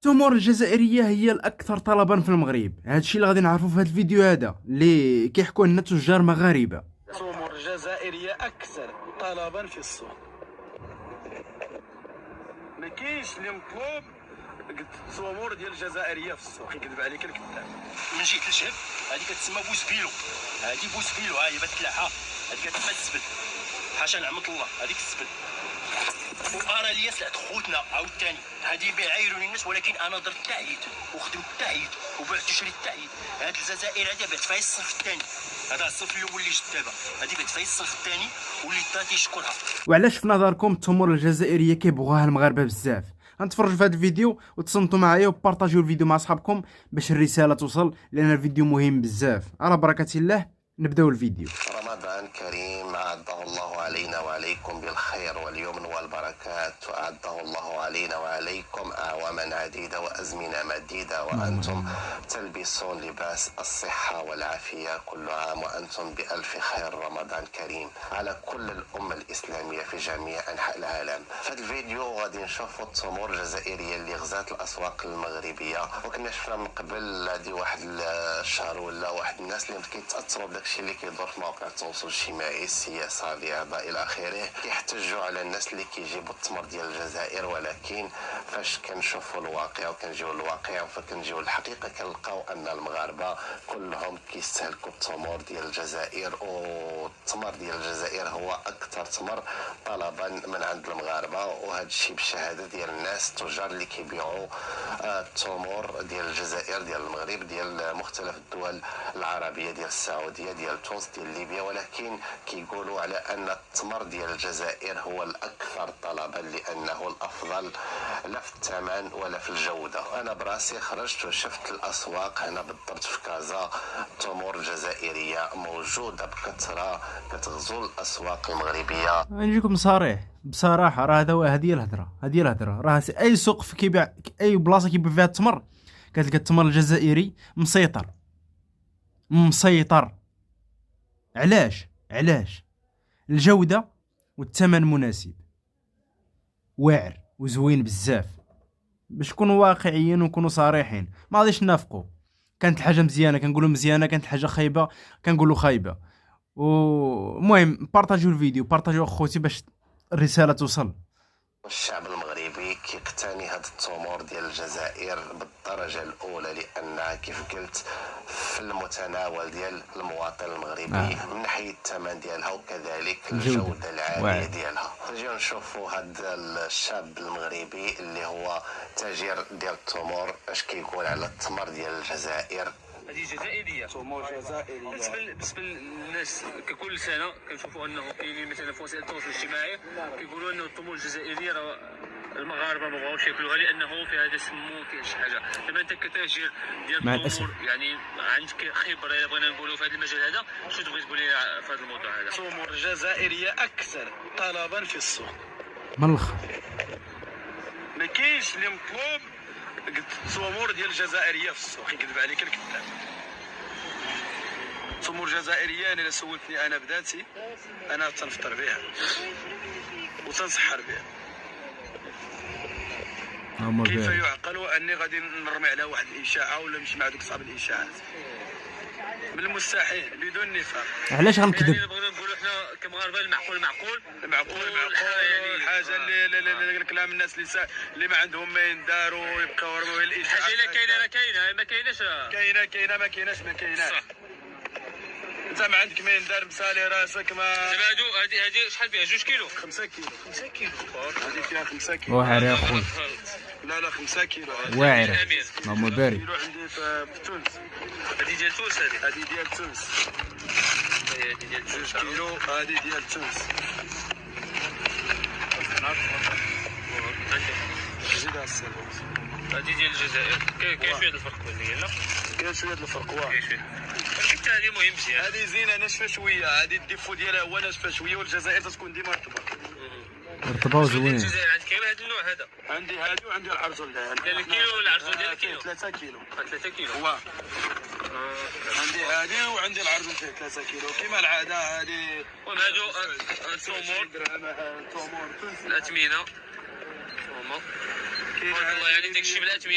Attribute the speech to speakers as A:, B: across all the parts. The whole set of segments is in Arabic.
A: التمور الجزائرية هي الأكثر طلبا في المغرب. هادشي اللي غادي نعرفو في هاد الفيديو هذا اللي كيحكوه لنا تجار مغاربة.
B: التمور الجزائرية أكثر طلبا في السوق. ما كاينش اللي مطلوب التمور ديال الجزائرية في السوق، يكذب عليك الكذاب.
C: من جهة الجهد هذه كتسمى بوسبيلو، هذه بوسبيلو ها هي بات تلاحة، هذه كتسمى الزبل. حاشا نعمة الله هذيك الزبل. وارالياس لعند خوتنا عاوتاني هذه بيعايروا للناس، ولكن انا درت حتى عيد وخدمت حتى عيد وبعت وشريت حتى عيد. هاد الجزائر هذه بعت فيها الصنف الثاني، هذا الصنف اللي ولي جد دابا، هذه بعت فيها الصنف الثاني واللي تا تيشكرها.
A: وعلاش في نظركم التمور الجزائرية كيبغوها المغاربة بزاف؟ غنتفرجوا في هذا الفيديو وتصنتوا معايا وبارطاجيو الفيديو مع اصحابكم باش الرسالة توصل، لان الفيديو مهم بزاف. على بركة الله نبداو الفيديو.
D: رمضان كريم أعده الله علينا وعليكم بالخير واليمن والبركات، وأعده الله علينا وعليكم أعواما عديدة وأزمنة مديدة، وأنتم تلبسون لباس الصحة والعافية. كل عام وأنتم بألف خير. رمضان كريم على كل الأمة الإسلامية في جميع أنحاء العالم. في هذا الفيديو غادي نشوفوا التمور الجزائرية اللي غزات الأسواق المغربية، وكنا شفنا من قبل هذه واحد الشهر ولا واحد الناس اللي كيتأثروا بداكشي اللي كيدور في مواقع التواصل الاجتماعي، السياسه، الرياضه الى اخره، كيحتجوا على الناس اللي كيجيبوا التمر ديال الجزائر. ولكن فاش كنشوفوا الواقع وكنجيو للواقع فكنجيو للحقيقه كنلقاو ان المغاربه كلهم كيستهلكوا التمور ديال الجزائر، والتمر ديال الجزائر هو اكثر تمر طلبا من عند المغاربه. وهذا الشيء بالشهاده ديال الناس التجار اللي كيبيعوا التمور ديال الجزائر ديال المغرب ديال مختلف الدول العربيه ديال السعوديه ديال تونس ديال ليبيا. ولكن كيقولوا على ان التمر ديال الجزائر هو الاكثر طلبا لانه الافضل لا في الثمن ولا في الجوده. انا براسي خرجت وشفت الاسواق هنا بالضبط في كازا، التمور الجزائريه موجوده بكثره كتغزو الاسواق المغربيه.
A: نجيكم صريح بصراحة، راه هذه الهضرة، راه اي سوق كيبيع، اي بلاصة كيبيع فيها التمر كتلقى التمر الجزائري مسيطر. علاش الجودة والثمن مناسب، واعر وزوين بزاف. باش نكونوا واقعيين ونكونوا صريحين، ما غاديش نافقوا. كانت الحاجة مزيانة كنقولوا مزيانة، كانت الحاجة خايبة كنقولوا خايبة. ومهم بارطاجيو الفيديو، بارطاجيو اخوتي باش الرسالة توصل.
D: الشعب المغربي كيقتني هاد التمور ديال الجزائر بالدرجه الاولى لانها كيف قلت في المتناول ديال المواطن المغربي من ناحيه الثمن ديالها وكذلك الجوده العاليه ديالها. نجيو نشوفوا هاد الشاب المغربي اللي هو تاجر ديال التمور اش كيقول على التمر ديال الجزائر.
C: هذه جزائريه،
B: تمور جزائرية.
C: بالنسبه للناس ككل سنه كنشوفوا انه كاينين مثلا في وسائل التواصل الاجتماعي كيقولوا انه التمور الجزائريه راه المغاربه ما بغاوش ياكلوها لانه فيها هذا سمو كاين شي حاجه. دابا انت كتاجر ديال التمور يعني عندك خبره الا بغينا نقولوا في هذا المجال هذا، شنو تبغي تقول لي في هذا الموضوع هذا؟
B: التمور الجزائرية أكثر طلبا في السوق.
A: من الاخر
B: ما كاينش اللي مطلوب التمور ديال الجزائرية في السوق، يكذب عليك الكذاب. التمور الجزائرية انا الا سولتني انا بذاتي انا تنفطر بها وتنسحر بها. كيف يعقل اني غادي نرمي على واحد الاشاعه ولا نمشي مع دوك صحاب الاشاعات؟ من المستحيل بدون نفاق.
A: علاش غنكذب؟
C: يعني بغينا نقولوا حنا كمغاربه المعقول
B: يعني الحاجه اللي كلام الناس اللي ما عندهم ما ينداروا ويبقاو يرموا الاشاعات.
C: الحاجه اللي كاينه راه كاينه، ما كايناش
B: كاينه ما كايناش ما كايناش. انت ما عندك ما يندار مسالي راسك ما
C: دابا هادو شحال فيها؟ 2 كيلو
B: 5 كيلو.
C: 5 كيلو
B: هذه فيها 5 كيلو.
A: واعر يا خويا،
B: لا 5 كيلو.
A: واعر اللهم بارك.
B: كيلو عندي في تونس.
C: هذه ديال تونس،
B: هذه ديال تونس.
C: هذه ديال
B: 2 كيلو هذه ديال تونس. زيدها السلوات.
C: هذه ديال الجزائر. كاين شويه الفرق بينهم، لا
B: كاين شويه الفرق واحد.
C: كاين شويه. حتى هذه مهم مزيان.
B: هذه زينه ناشفه شويه، هذه الديفو ديالها هو ناشفه شويه، والجزائر تكون ديما رطبه.
A: مرتبه وزوين.
C: الجزائر عندك كاين هذا النوع هذا؟
B: عندي هذه وعندي العرجل
C: ديال الكيلو ولا العرجل ديال الكيلو؟
B: 3 كيلو.
C: 3 كيلو.
B: هو عندي هذه وعندي العرجل فيه 3 كيلو كما العاده. هذه
C: وهادو التمور
B: درهم. تمور تونس
C: الاثمنه هما والله يعني داكشي بالاثمنه.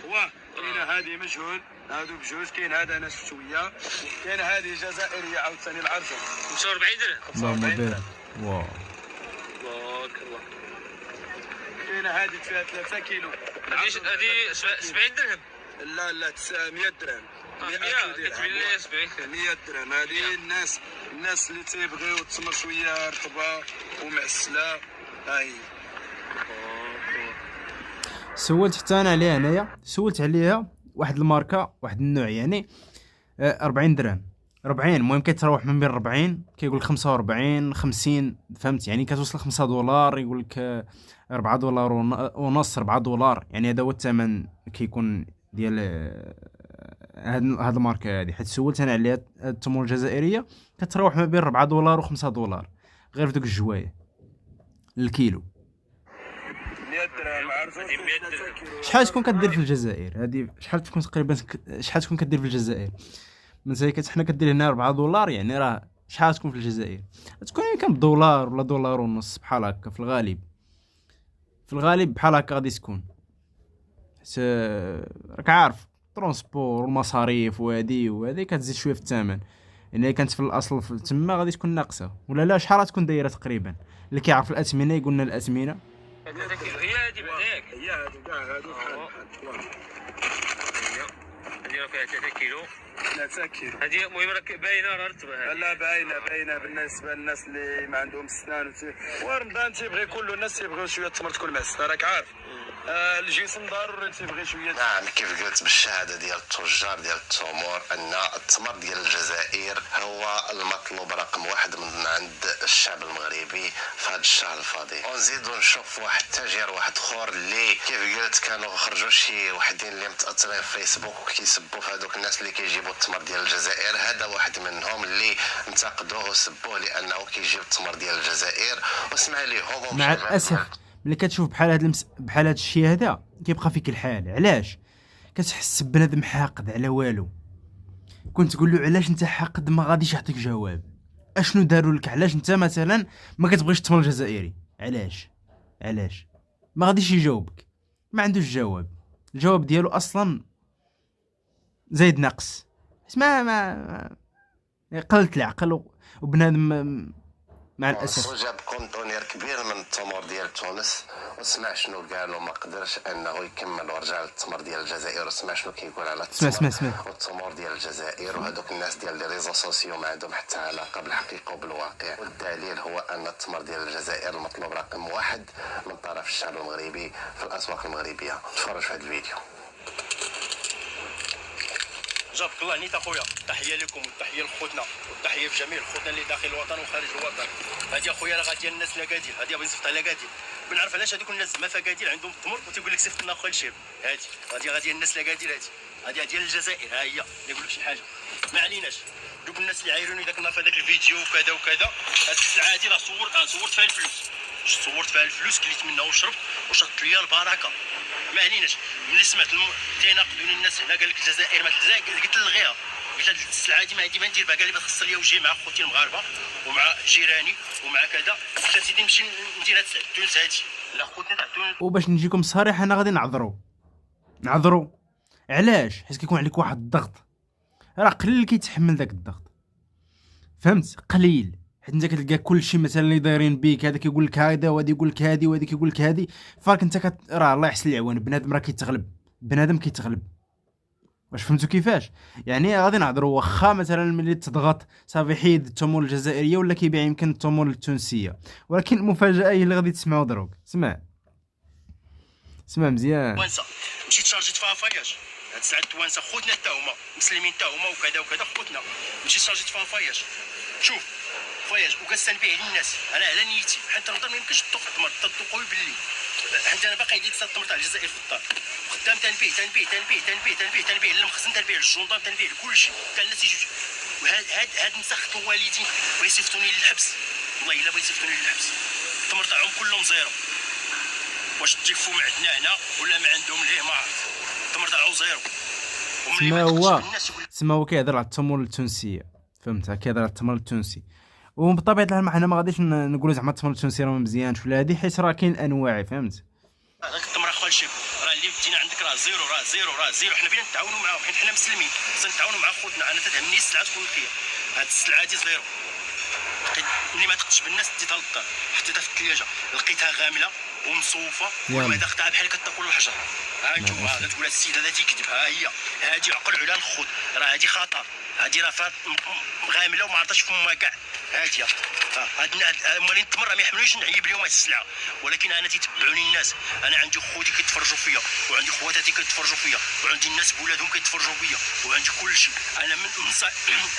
B: واه كاينه هذه مجهول، هادو بجوج. كاين هذا انا شويه، كاين هذه جزائريه عاوتاني العرض
C: 45 درهم.
A: اللهم بارك. واو.
C: بارك الله.
B: كاينه هذه فيها 3 كيلو.
C: هذه 70 درهم.
B: لا 100 درهم.
C: 100 كتبين لي 70.
B: 100 درهم. هذه الناس اللي تيبغيو التمر شويه رطبه ومعسله. ها هي
A: سولت حتى انا عليها هنايا، سولت عليها واحد الماركه واحد النوع يعني 40 درهم 40. المهم كتراوح من بين 40 كيقول لك 45 50 فهمت يعني كتوصل 5 دولار يقول لك 4 دولار ونص 4 دولار يعني هذا هو الثمن كيكون ديال هاد الماركه هذه. حيت سولت انا عليها التمور الجزائريه كتراوح ما بين 4 دولار و5 دولار غير في دوك الجوايه الكيلو.
B: 100 درهم عرفتوا.
A: شحال تكون كدير في الجزائر هذه؟ شحال تكون تقريبا شحال تكون كدير في الجزائر؟ من زي حنا كدير هنا 4 دولار يعني راه شحال تكون في الجزائر؟ تكون يمكن بدولار ولا دولار ونص بحال هكا في الغالب. في الغالب بحال هكا غادي تكون. راك عارف ترونسبور والمصاريف وهذه كتزيد شويه في الثمن. يعني كانت في الاصل في تما غادي تكون ناقصه ولا لا شحال تكون دايره تقريبا. اللي كيعرف الاثمنه يقولنا الاثمنه.
C: هي هذه بعداك.
B: هي هادو كاع هادو بحال
C: هذه راه فيها 3 كيلو.
B: 3 كيلو.
C: هذه المهم راه باينه راه رتبه.
B: لا باينه بالنسبه للناس اللي ما عندهم السنان ورمضان تيبغي كل الناس تيبغيو شويه التمر تكون معسله راك عارف. الجسم ضروري تيبغي شويه.
D: نعم كيف قلت بالشهاده ديال التجار ديال التمور ان التمر ديال الجزائر هو المطلوب رقم 1 من عند الشعب المغربي في هذا الشهر الفضيل. ونزيدو نشوف واحد التاجر واحد اخر اللي كيف قلت كانوا خرجوا شي وحدين اللي متاثرين في فيسبوك وكيسبوا في هذوك الناس اللي كيجيبوا التمر ديال الجزائر. هذا واحد منهم اللي انتقدوه وسبوه لانه كيجيب التمر ديال الجزائر واسمع ليهم.
A: مع الاسف ملي كتشوف بحال بحال هذا الشيء هذا كيبقى فيك الحال. علاش كتحس بنادم حاقد على والو؟ كنت تقول له علاش انت حاقد ما غاديش يعطيك جواب. اشنو داروا لك؟ علاش انت مثلا ما كتبغيش التمر الجزائري؟ علاش ما غاديش يجاوبك؟ ما عندوش جواب. الجواب ديالو اصلا زايد ناقص. ما قلت العقل وبنادم مع الاسف.
D: وجاب كونتونير كبير من التمر ديال تونس وسمع شنو قالوا. ما قدرش انه يكمل ورجع للتمر ديال الجزائر وسمع شنو كيقول على التمر
A: اسمع
D: والتمر ديال الجزائر. وهذوك الناس ديال لي ريزو سوسيو ما عندهم حتى علاقه بالحقيقه وبالواقع. والدليل هو ان التمر ديال الجزائر المطلوب رقم 1 من طرف الشعب المغربي في الاسواق المغربيه. تفرج في هذا الفيديو.
C: جابك الله نيت اخويا. تحيه لكم وتحيه لخوتنا وتحيه في جميع خوتنا اللي داخل الوطن وخارج الوطن. هذه اخويا راه غادي الناس لاكادير. هذه بغيت نصيفط على كادير. بنعرف علاش هذوك الناس ما فكادير عندهم التمر وتيقول لك صيفط لنا اخويا الشيب. هذه غادي الناس لاكادير. هذه ديال الجزائر. ها هي نقول لك شي حاجه ما عليناش. دوك الناس اللي عايروني داك النهار في هذاك الفيديو وكذا هاد السلعه هذه راه صورت فيها الفلوس كليت منها وشربت وشربت ليا البركه. ما عليناش. ملي سمعت تيناقضوني الناس هنا قال لك الجزائر ما تلزاق قلت نلغيها. قلت هاد السلعه هذه ما عندي ما ندير بها. قال لي خص ليا وجهي مع خوتي المغاربه ومع جيراني ومع كذا. قلت سيدي نمشي ندير هاد تونس هادي لا خوتنا تاع تونس.
A: وباش نجيكم صريح انا غادي نعذروا. علاش؟ حيت كيكون عليك واحد الضغط. راه قليل اللي كيتحمل داك الضغط فهمت؟ قليل. حيت انت كتلقى كلشي مثلا اللي دايرين بيك هذا كيقول لك هذا وهذا يقول لك هذه وهذا كيقول لك هذه. فراك انت راه الله يحسن العوان. بنادم راه كيتغلب. واش فهمتوا كيفاش؟ يعني غادي نهضروا واخا مثلا ملي تضغط صافي حيد التمور الجزائريه ولا كيبيع يمكن التمور التونسيه. ولكن المفاجاه هي اللي غادي تسمعوا دروك. اسمع مزيان.
C: توانسه مشيت شارجيت فيها فياج. هاد الساعه التوانسه خوتنا حتى هما مسلمين حتى هما وكذا خوتنا. مشيت شارجيت فيها فياج. شوف فياج وكنستنبيع للناس. انا على نيتي حيت رمضان ما يمكنش تطوق التمر تطوقوا بالليل. حيت انا باقي عندي التمر تاع الجزائر في الدار خدام. تنبيع للمخزن تنبيع للجندار تنبيع لكلشي كاع الناس يجوا. وهاد مسخط الوالدين ويصيفطوني للحبس. والله الا بغيت يصيفطوني للحبس. التمر تاعهم كلهم زيرو. واش تجيفوا عندنا هنا ولا ما عندهم ليه ما عرفت. التمر تاعهم زيرو.
A: سما هو كيهضر على التمور التونسيه فهمت؟ كيهضر على التمر التونسي. وبطبيعه الحال حنا ما غاديش نقولوا زعما التمر التونسي راه مزيانش ولا هادي حيت راه كاين انواع فهمت؟
C: هذاك التمر اخويا الشيب راه زيرو حنا بينا نتعاونوا معاهم حيت حنا مسلمين خصنا نتعاونوا مع خوتنا. انا تتهمني السلعه تكون نقيه، هاد السلعه هادي زيرو. ملي ما تقدش بالناس ديتها للدار حطيتها في الثلاجه لقيتها غامله ومصوفه والمعده قطعه بحال كتاكل الحجر. ها انتم تقول هاد السيد هذا تيكذب، ها هي هادي عقل على الخوت، راه هادي خطر، هادي راه فات غامله وما عرفتش فما كاع. هادي هاد مالين التمر ما يحملونيش نعيب اليوم هاد السلعه، ولكن انا تيتبعوني الناس. انا عندي خوتي كيتفرجوا فيا وعندي خواتاتي كيتفرجوا فيا وعندي الناس بولادهم كيتفرجوا فيا وعندي كل شيء. انا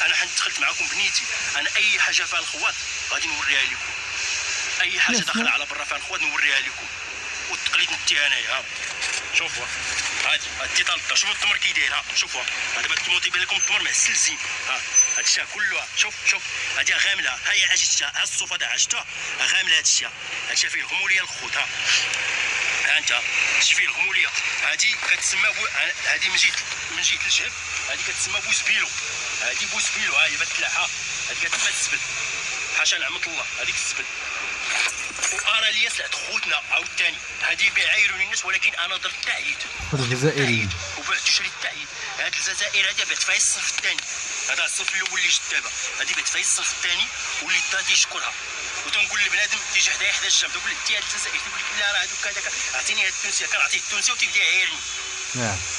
C: انا حنت دخلت معكم بنيتي، انا اي حاجه فيها الخوات غادي نوريها لكم، اي حاجه داخله على برا فيها الخوات نوريها لكم. والتقليد نتي انايا. شوفوا هادي التيطالطه، شوفوا التمر كي داير. شوفوا دابا كيما تيبان لكم التمر معسل زين. هاد الشيء كله شوف هادي غامله، ها هي عجتها، ها الصوفه دا عجتها غامله. هاد الشيء فيه الغموليه الخوت. ها انت شتي فيه الغموليه. هادي كتسمى هادي من جهه الجهل هادي كتسمى بوزبيلو. هادي بوزبيلو، ها هي بات تلاحها، هادي كتسمى الزبل. حاشا نعمة الله هاديك الزبل. وارى ليا سلعة خوتنا عاوتاني، هادي بيعايروني الناس ولكن انا درت تعييد.
A: الجزائري
C: وبعت شريت تعييد. هاد الجزائر هادي بعت فيها الصنف الثاني، هذا الصنف الاول اللي جد دابا، هادي بعت فيها الصنف الثاني واللي دا تيشكرها. وتنقول لبنادم تيجي حدايا حدا الشام تقول لك هاد الجزائر، تقول لك لا راه هادوك كذا، عطيني هاد التونسي، كنعطيه التونسي وتيبدا يعايرني.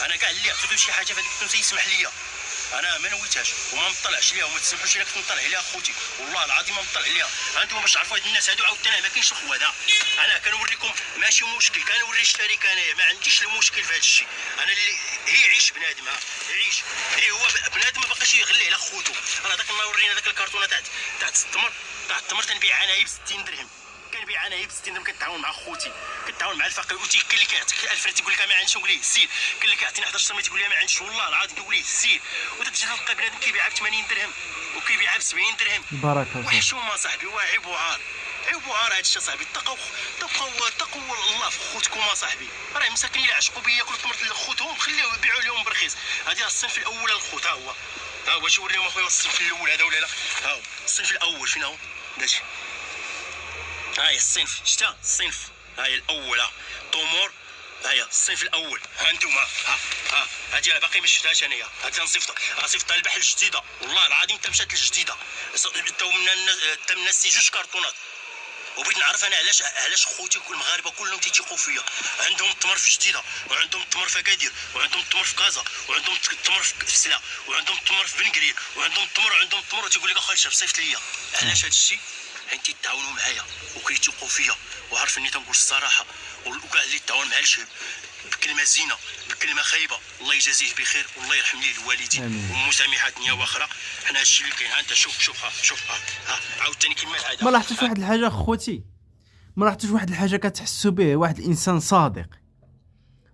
C: انا كاع اللي عطيتو شي حاجه في هذيك التونسي يسمح لي، انا ما نويتهاش وما مطلعش ليها وما تسمحوش لك نطلع عليها خوتي، والله العظيم ما مطلع عليها. انتم باش تعرفوا هاد الناس هادو عاوتاني ما كاينش الخوات. انا كنوريكم ماشي مشكل، كنوري الشركه انايا ما عنديش المشكل في هاد الشيء. انا اللي هي عيش بنادم، عيش هي هو بنادم ما باقيش يغلي على خوتو. انا داك النهار ورينا داك الكرتونه تاع التمر تنبيع انايا ب 60 درهم، كنبيع انايا ب 60 درهم. كنتعاون مع خوتي، كنتعاون مع الفقير. كاين اللي كيعطيك 1000 ريال تيقول لك ما عنديش، نقول ليه سير. كاين اللي كيعطيني 11 سنه تيقول لي ما عنديش، والله العظيم نقول ليه سير. وتجي تلقى بنادم كيبيعها ب 80 درهم وكيبيعها ب 70 درهم.
A: بركه
C: وحشومه صاحبي، وعيب وعار، عيب وعار. هذا الشيء صاحبي تقوا الله في خوتكم صاحبي. راه مساكين اللي عشقوا بيا كل تمرت لخوتهم خليوه يبيعوا لهم برخيص. هذه الصنف الاول الخوت، ها هو شي وريهم اخويا الصنف الاول هذا ولا لا. ها هو الصنف الاول فين هو داكشي. هاي الصنف شتا الصنف، هاي الاول طمور، هاي الصنف الاول. ها انتم هادي باقي ما شفتهاش انايا. هادي صيفطها البحر الجديده، والله العظيم حتى مشات الجديده داو من الناس 2 كرتونات. وبغيت نعرف انا علاش خوتي المغاربه كلهم تيثيقوا فيا. عندهم التمر في جديده وعندهم التمر في اكادير وعندهم التمر في كازا وعندهم التمر في سلا وعندهم التمر في بن قرير وعندهم التمر وتيقول لك اخويا شاف صيفط ليا. علاش هذا الشيء؟ حيت تيتعاونوا معايا وكيثيقوا فيا وعارفيني تنقول الصراحه. وكاع اللي تعاون مع الشعب بكلمه زينه بكلمه خايبه الله يجازيه بخير والله يرحم ليه الوالدين ومسامحات نية اخرى. حنا هادشي اللي كاين. انت شوف عاوتاني كيما العاده.
A: ما لاحظتش واحد الحاجه خوتي، ما لاحظتش واحد الحاجه كتحسوا به واحد الانسان صادق.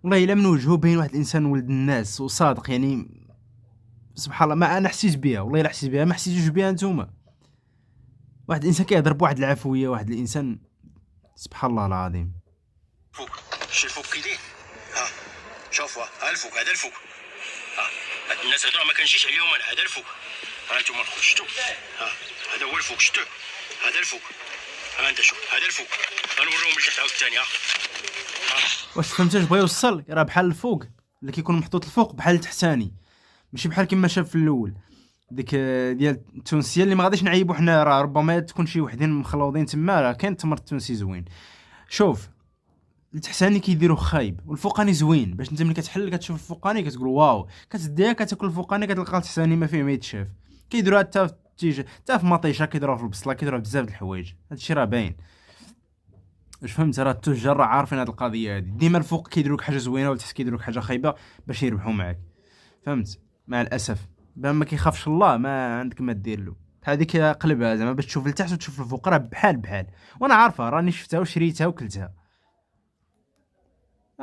A: والله الا من وجهه باين واحد الانسان ولد الناس وصادق، يعني سبحان الله. ما انا حسيت بها، والله الا حسيت بها. ما حسيتوش بها نتوما؟ واحد الانسان كيهضر بواحد العفويه، واحد الانسان سبحان الله العظيم.
C: فوق شي الفوق كي داير. شوفوا الفوق هذا الفوق. هاد الناس هادو ما كنجيش عليهم انا. هذا الفوق انتم الخوت شفتوا. هذا هو الفوق شفتوه. هذا الفوق. انت شوف هذا الفوق. غنوريهم اللي تحت عاوتاني.
A: واش فهمتي اش بغا يوصل؟ راه بحال الفوق اللي كيكون محطوط الفوق بحال التحتاني، ماشي بحال كما شاف في الاول ديك ديال التونسيه اللي ما غاديش نعيبوا حنا. راه ربما تكون شي وحدين مخلوضين تما، راه كاين التمر التونسي زوين. شوف التحتاني كيديروا خايب والفوقاني زوين، باش انت ملي كتحل كتشوف الفوقاني كتقول واو، كتديها كتاكل الفوقاني كتلقى التحتاني ما فيه ما يتشاف. كيديروها حتى في مطيشه، كيديروها في البصله، كيديروها بزاف د الحوايج. هادشي راه باين. واش فهمت؟ راه التجار راه عارفين هاد القضيه هادي. ديما الفوق كيديروا لك حاجه زوينه والتحت كيديروا لك حاجه خايبه باش يربحوا معاك. فهمت؟ مع الاسف ما كيخافش الله ما عندك ما دير له. هذيك قلبها زعما باش تشوف لتحت وتشوف الفوق راه بحال وانا عارفه راني شفتها وشريتها وكلتها.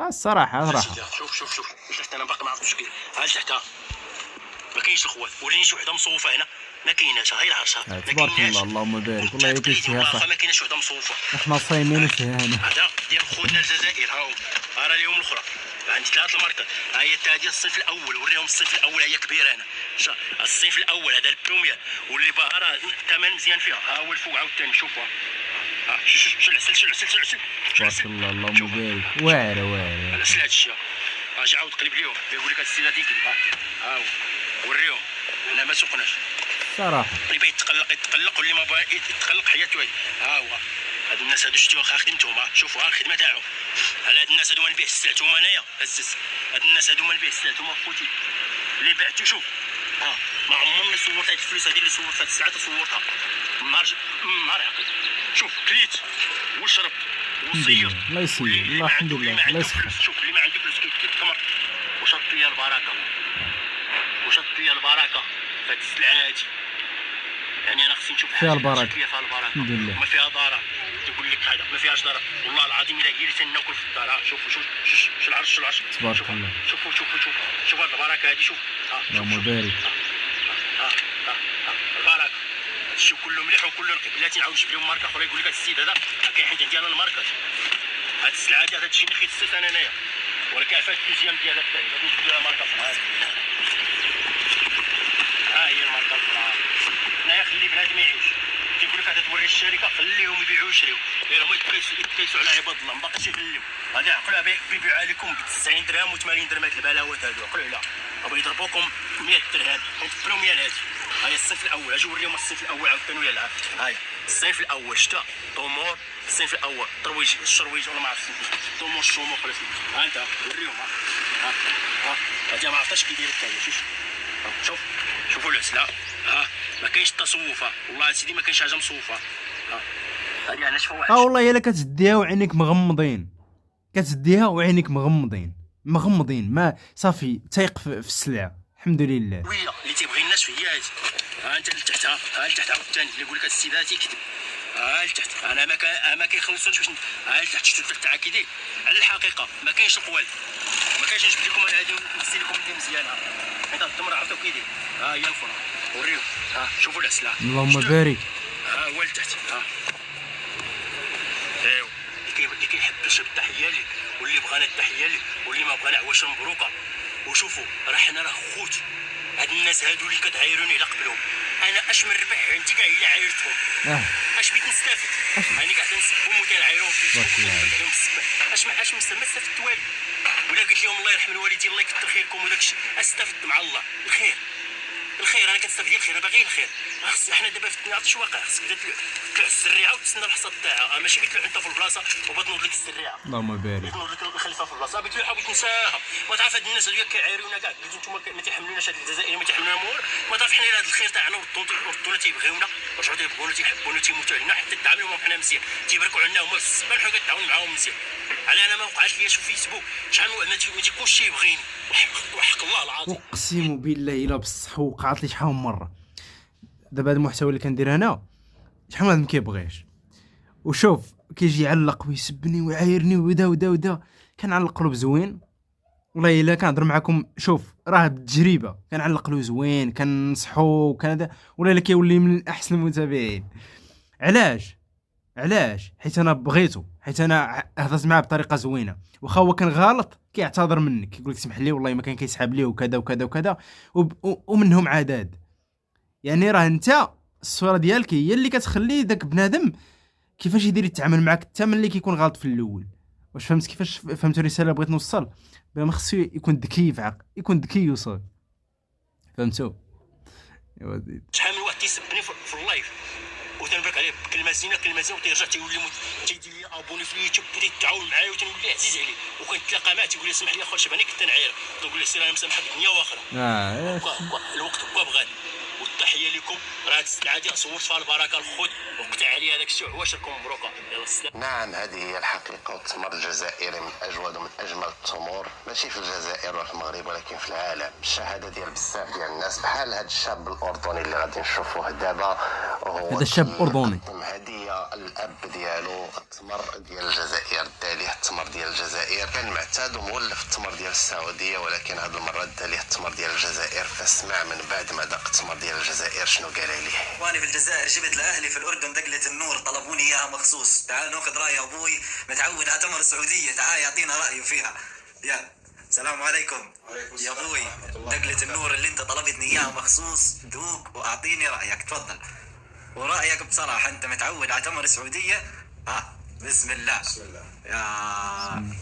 A: الصراحه
C: شوف تحت انا باقي ما عرفتش كاين. ها تحت ما كاينش الخوات. وريني شي وحده مصوفه هنا ما كايناش. هاي العرشه ما
A: تبارك الله اللهم بارك. والله يا كيشتيها صح.
C: ما كايناش وحده مصوفه.
A: احنا صايمين فيها هنا.
C: هذا ديال خوتنا الجزائر. ها راه اليوم الاخرى عندي 3 الماركات. ها هي تاع ديال الصنف الاول. وريهم الصنف الاول هي كبيره هنا. الصنف الاول هذا البروميير واللي باها راه الثمن مزيان فيها. ها هو الفوق عاوتاني شوفوا. شو العسل.
A: تبارك الله اللهم بارك. واعره
C: علاش هذا الشيء اجي عاود قلب ليهم يقول لك هاد السيد هذيك ها هو وريهم حنا ما سوقناش
A: صراحه.
C: اللي بغى يتقلق واللي ما بغى يتقلق حياته هادي. ها هو هاد الناس هادو شتيو خدمتهم، شوفوا ها الخدمه تاعهم. على هاد الناس هادو ما نبيع سلعتهم انايا هزز. هاد الناس هادو ما نبيع سلعتهم خوتي اللي بعتو. شوف ما عمرني صورت هاد الفلوس هادي اللي صورت هاد الساعات صورتها نهار عقل. شوف كليت وشربت وصيرت.
A: الله يسير، الله الحمد لله، الله يسخر.
C: شوف اللي ما عنده فلوس كيتكمر وشرط ليا البركه في هاد السلعه هادي. يعني انا خصني نشوف
A: فيها البركه
C: فيها البركه
A: الحمد لله.
C: ما فيها ضرر. تقول لك هذا ما فيهاش ضرر والله العظيم الا هي اللي تناكل في الدار. شوفوا شوف العرش
A: تبارك الله.
C: شوف هاد البركه هادي. شوف
A: اللهم بارك.
C: البركه هادشي كله مليح وكله نقي. بلاتي نعاود نجيب لهم ماركه اخرى يقول لك هاد السيد هذا كاين حيت عندي انا الماركه. هاد السلعه هادي غادي تجيني خير السيت انا هنايا ولكن عفاك التيزيام ديالها الثاني غادي نجيب لها ماركه اخرى. ها هي الماركه الاخرى. هنايا خلي بنادم يعيش. تيقول لك هذا توري الشركه خليهم يبيعوا ويشريو غير هما يتكيسوا على عباد الله. ما باقيش يخليو هذا عقلوا بيبيعوا عليكم ب 90 درهم و80 درهم. هاد البلاوات هادو عقلوا عليها. بغا يضربوكم 100 درهم ونتبلوا 100 هادي. هاي الصنف الاول. اجي نوريهم الصنف الاول عاوتاني ويا العاب. هاي الصنف الاول شتا طمور. الصنف الاول ترويج الشرويج ولا ما عرفتش طمور الشموخ ولا شنو. ها انت وريهم. ها هادي ما عرفتش كي داير الكايه. شوفوا العسله. ما كاينش التصوفه والله سيدي ما كاينش حاجه مصوفه. هادي ناشفه واحد.
A: والله الا كتديها وعينيك مغمضين، كتديها وعينيك مغمضين ما صافي تايق في السلعه. الحمد لله.
C: ويلا اللي تيبغي الناس هي هادي. ها انت لتحتها. ها لتحت عاوتاني اللي يقول لك السيد هذا تيكذب. ها لتحت انا ما كيخلصونيش باش ها لتحت شفتوا التاع كيدير على الحقيقه ما كاينش القوال. ما كاينش نجيب لكم انا هادي ونمثل لكم اللي مزيانه. حيت التمر عرفتو كيدير. ها هي الفرن وريو. شوفوا العسله.
A: اللهم بارك.
C: هو لتحت. ايوا اللي كيحب يشرب التحيه لي واللي بغانا التحيه لي واللي ما بغانا عواشر مبروكه. وشوفوا راه حنا راه خوت. هاد الناس هادو اللي كتعايروني على قبلهم انا اش من ربح عندي كاع الا عايرتهم. اش بغيت نستافد؟ راني قاعد نسبهم وكنعايرهم عليهم السبه. اش ما استفدت والو. ولا قلت لهم الله يرحم الوالدين الله يكثر خيركم وداكشي استفدت مع الله. الخير انا كنستافد ديال الخير. انا باغي الخير. خص حنا دابا في الدنيا عرفتي واقع. خصك تلوح السريعه وتسنى الحصاد تاعها. ماشي بتلوح انت في البلاصه وبتنوض لك السريعه.
A: اللهم بارك.
C: بتنوض لك الخليفه في البلاصه بتلوحها وبتنساها. ما تعرف هاد الناس هذوك كيعايرونا كاع. قلت نتوما ما تيحملوناش هاد الجزائريين ما تيحملونا مور. ما تعرف حنا هاد الخير تاعنا ردونا تيبغيونا رجعوا تيبغونا تيحبونا تيموتوا علينا حتى تعاملوا معاهم حنا مزيان. تيباركوا علينا هما في السبان حنا كنتعاون معاهم مزيان. على انا ما وقعش ليا في فيسبوك شحال ما تيكونش شي يبغيني وحق الله العظيم.
A: اقسم بالله الا بصح وقعت لي شحال من مره. دابا هذا المحتوى اللي كندير انا شحال ما كيبغيش. وشوف كيجي يعلق ويسبني ويعايرني ودا كنعلق له بزوين. والله الا كنهضر معكم شوف راه بالتجربه كنعلق له زوين كنصحو كذا ولا الا كيولي من احسن المتابعين. علاش حيت انا بغيتو. حيت انا هضرت معاه بطريقه زوينه. واخا هو كان غلط كيعتذر منك كيقول لك سمح لي والله ما كان كيسحب ليه وكذا ومنهم عداد. يعني راه انت الصوره ديالك هي اللي كتخلي داك بنادم كيفاش يدير يتعامل معك حتى ملي كيكون غلط في الاول. واش فهمت كيفاش فهمتوا الرساله بغيت نوصل؟ ما خصو يكون ذكي في عقل يكون ذكي وصل. فهمتوا؟ ايوا زيد.
C: شحال من واحد تيسبني في اللايف وتنبارك عليه بكلمه زينه وتيرجع تيولي تيدير لي ابوني في اليوتيوب وتيتعاون معايا وتنولي عزيز عليه. وكنتلاقى معاه تيقول لي سمح لي اخويا شباني كنت نعاير. تنقول له سير انا مسامحك دنيا واخره. الوقت هو بغاني. والتحيه لكم. راه هاد السلعه هادي صورت فيها البركه الخوت وقطع عليها داك الشيء عواشركم مبروكه. يلا السلام.
D: نعم هذه هي الحقيقة. والتمر الجزائري من أجود ومن أجمل التمور ماشي في الجزائر ولا في المغرب ولكن في العالم. الشهادة ديال بزاف ديال الناس بحال هذا الشاب الأردني اللي غادي نشوفوه دابا. هو
A: هذا الشاب أردني
D: هدية الأب ديالو التمر ديال الجزائر داليه التمر ديال الجزائر. كان معتاد ومولف التمر ديال السعودية ولكن هذه المرة داليه التمر ديال الجزائر. فاسمع من بعد ما داق التمر ديال الجزائر شنو قال عليه.
E: وانا في الجزائر جبت لاهلي في الاردن دقله النور طلبوني اياها مخصوص. تعال ناخذ راي ابوي متعود على تمر السعوديه تعال يعطينا رايه فيها. يا السلام عليكم يا ابوي. دقله النور اللي انت طلبتني اياها مخصوص دوق واعطيني رايك تفضل. ورايك بصراحه انت متعود على تمر السعوديه. بسم الله يا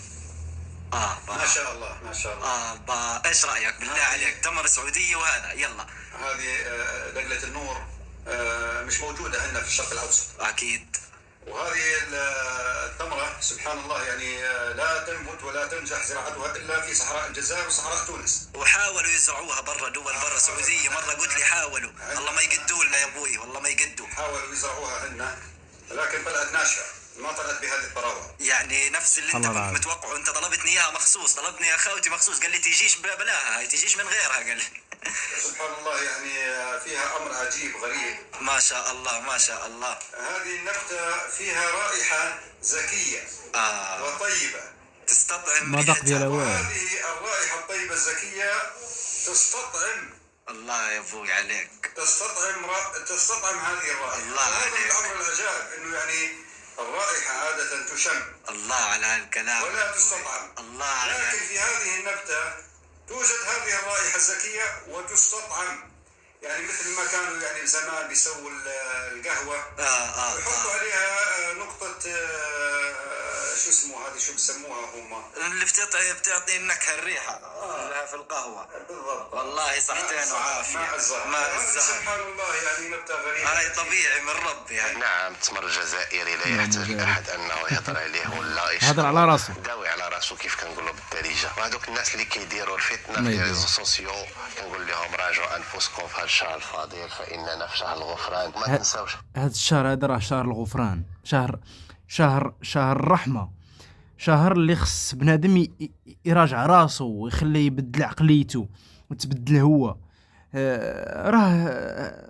B: ما شاء الله ما شاء الله.
E: ايش رايك بالله عليك؟ تمر سعوديه وهذا يلا.
B: هذه دقلة النور مش موجودة عندنا في الشرق الأوسط.
E: اكيد.
B: وهذه التمرة سبحان الله يعني لا تنبت ولا تنجح زراعتها إلا في صحراء الجزائر وصحراء تونس.
E: وحاولوا يزرعوها برا دول برا سعوديه، مره قلت لي حاولوا، الله ما يقدوا لنا يا ابوي، والله ما يقدوا.
B: حاولوا يزرعوها عندنا لكن طلعت ناشفة، ما طلعت بهذه الطراوة.
E: يعني نفس اللي انت كنت متوقعه، انت طلبتني اياها مخصوص، طلبني يا خاوتي مخصوص، قال لي تيجيش بلاها هاي، تيجيش من غيرها، قال لي.
B: سبحان الله يعني فيها أمر عجيب غريب.
E: ما شاء الله ما شاء الله.
B: هذه النبتة فيها رائحة زكية وطيبة
E: تستطعم
A: ما دق ديال
B: وهذه الرائحة الطيبة الزكية تستطعم.
E: الله يا ابوي عليك.
B: تستطعم هذه الرائحة.
E: الله عليك.
B: هذا الأمر العجاب إنه يعني الرائحة عادة تشم.
E: الله على هالكلام.
B: ولا تستطعم.
E: الله عليك.
B: لكن في هذه النبتة توجد هذه الرائحة الزكية وتستطعم. يعني مثل ما كانوا يعني زمان بيسووا القهوة يحطوا عليها نقطة شو اسمه هذه، شو بسموها هم
E: اللي بتعطي النكهة الريحة لها في القهوة.
B: بالضبط.
E: والله صحتين وعافية.
B: ماء الزهر. سبحان الله يعني نبتة غريبة.
E: هاي طبيعي من ربي يعني.
D: نعم، التمر الجزائري لا يحتاج احد انه يهضر عليه ولا
A: هضر على راسه،
D: داوي على راسه كيف كنقولوا بالدارجه. وهذوك الناس اللي كيديروا الفتنه في الريزو سوسيو كنقول لهم راجعوا انفسكم في هذا الشهر الفضيل، فاننا في شهر الغفران. ما تنساوش
A: هذا الشهر هذا راه شهر الغفران، شهر الرحمة، شهر اللي خص بنادم يراجع راسه ويخليه يبدل عقليته وتبدل هو. راه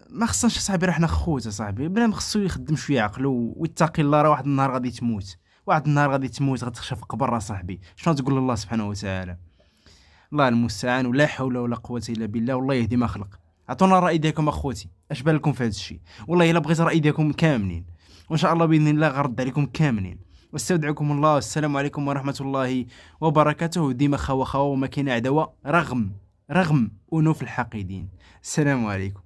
A: ما خصناش صاحبي، راه حنا خوت صاحبي، بنادم خصو يخدم شويه عقله ويتقي الله. راه واحد النهار غادي تموت، غتخشى في قبر صاحبي. شنو تقول الله سبحانه وتعالى؟ الله المستعان، ولا حول ولا قوه الا بالله. والله يهدي ما خلق. عطونا الراي ديالكم اخوتي، اش بان لكم في هذا الشيء؟ والله الا بغيت الراي ديالكم كاملين، وان شاء الله باذن الله غنرد عليكم كاملين. واستودعكم الله، والسلام عليكم ورحمه الله وبركاته. ديما خوا وما كاين عداوه رغم انوف الحاقدين. السلام عليكم.